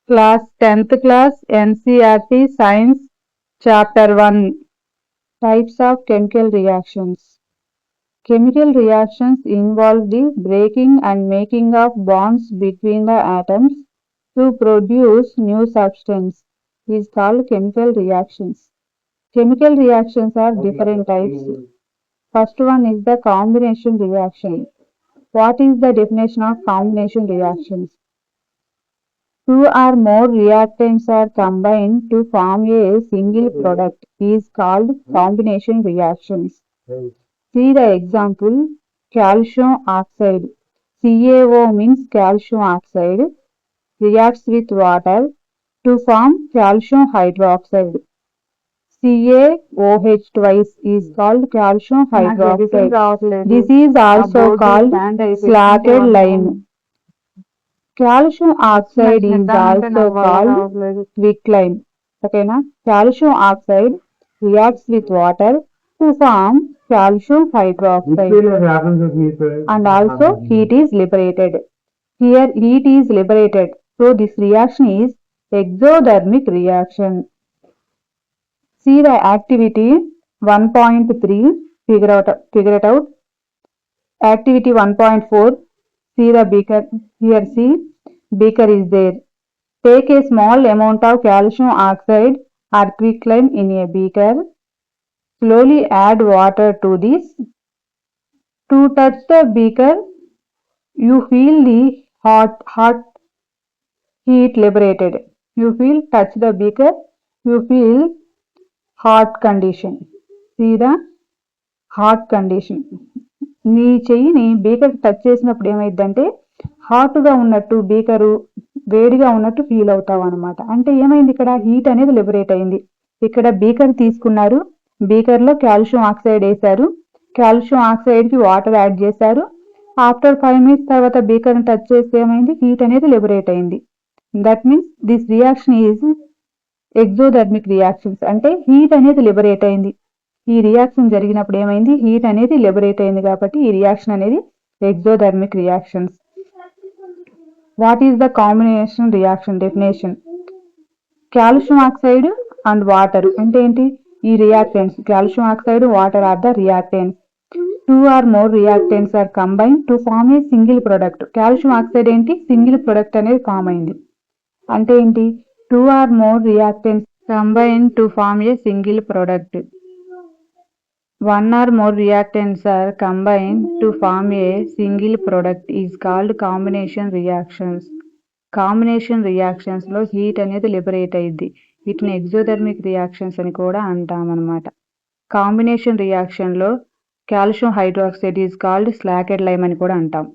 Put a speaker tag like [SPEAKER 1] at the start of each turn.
[SPEAKER 1] Class 10th class NCERT Science Chapter 1 Types of Chemical Reactions. Chemical reactions involve the breaking and making of bonds between the atoms to produce new substance is called chemical reactions. Chemical reactions are different types. First one is the combination reaction. What is the definition of combination reactions? Two or more reactants are combined to form a single product is called combination reactions. See the example, calcium oxide. CaO means calcium oxide reacts with water to form calcium hydroxide. CaOH twice is called calcium hydroxide. This is also called slacked lime. Calcium oxide is also called quicklime. Okay, na? Calcium oxide reacts with water to form calcium hydroxide and also heat is liberated. Here heat is liberated. So this reaction is exothermic reaction. See the activity 1.3, figure it out. Activity 1.4, see the beaker, here see beaker is there. Take a small amount of calcium oxide or quicklime in a beaker. Slowly add water to this. To touch the beaker, you feel the hot heat liberated. You feel touch the beaker, you feel hot condition. See the hot condition. నీ చెయ్యిని beaker touch చేసినప్పుడు ఏమైందంటే హాట్గా ఉన్నట్టు beaker వేడిగా ఉన్నట్టు feel అవుతావు అనమాట. అంటే ఏమైంది ఇక్కడ హీట్ అనేది లిబరేట్ అయింది. ఇక్కడ బీకర్ తీసుకున్నారు, బీకర్లో కాల్షియం ఆక్సైడ్ వేశారు, కాల్షియం ఆక్సైడ్కి వాటర్ యాడ్ చేశారు. ఆఫ్టర్ 5 minutes తర్వాత బీకర్ని టచ్ చేస్తే ఏమైంది హీట్ అనేది లిబరేట్ అయింది. That means this reaction is exothermic reactions. అంటే హీట్ అనేది లిబరేట్ అయింది. ఈ రియాక్షన్ జరిగినప్పుడు ఏమైంది హీట్ అనేది లిబరేట్ అయింది కాబట్టి ఈ రియాక్షన్ అనేది exothermic reactions. What is the combination reaction definition? Calcium oxide and water అంటే ఏంటి? ఈ reactants calcium oxide water are the reactants. 2 or more reactants are combined to form a single product. Calcium oxide ఏంటి? Single product అనేది form అయింది. అంటే ఏంటి? 2 or more reactants combined to form a single product. 1 or more reactants are combined to form a single product is called combination reactions. Combination reactions లో heat అనేది liberate అయ్యింది. వీటిని exothermic reactions అని కూడా అంటామన్నమాట. కాంబినేషన్ రియాక్షన్ లో calcium hydroxide is called slaked lime అని కూడా అంటాం.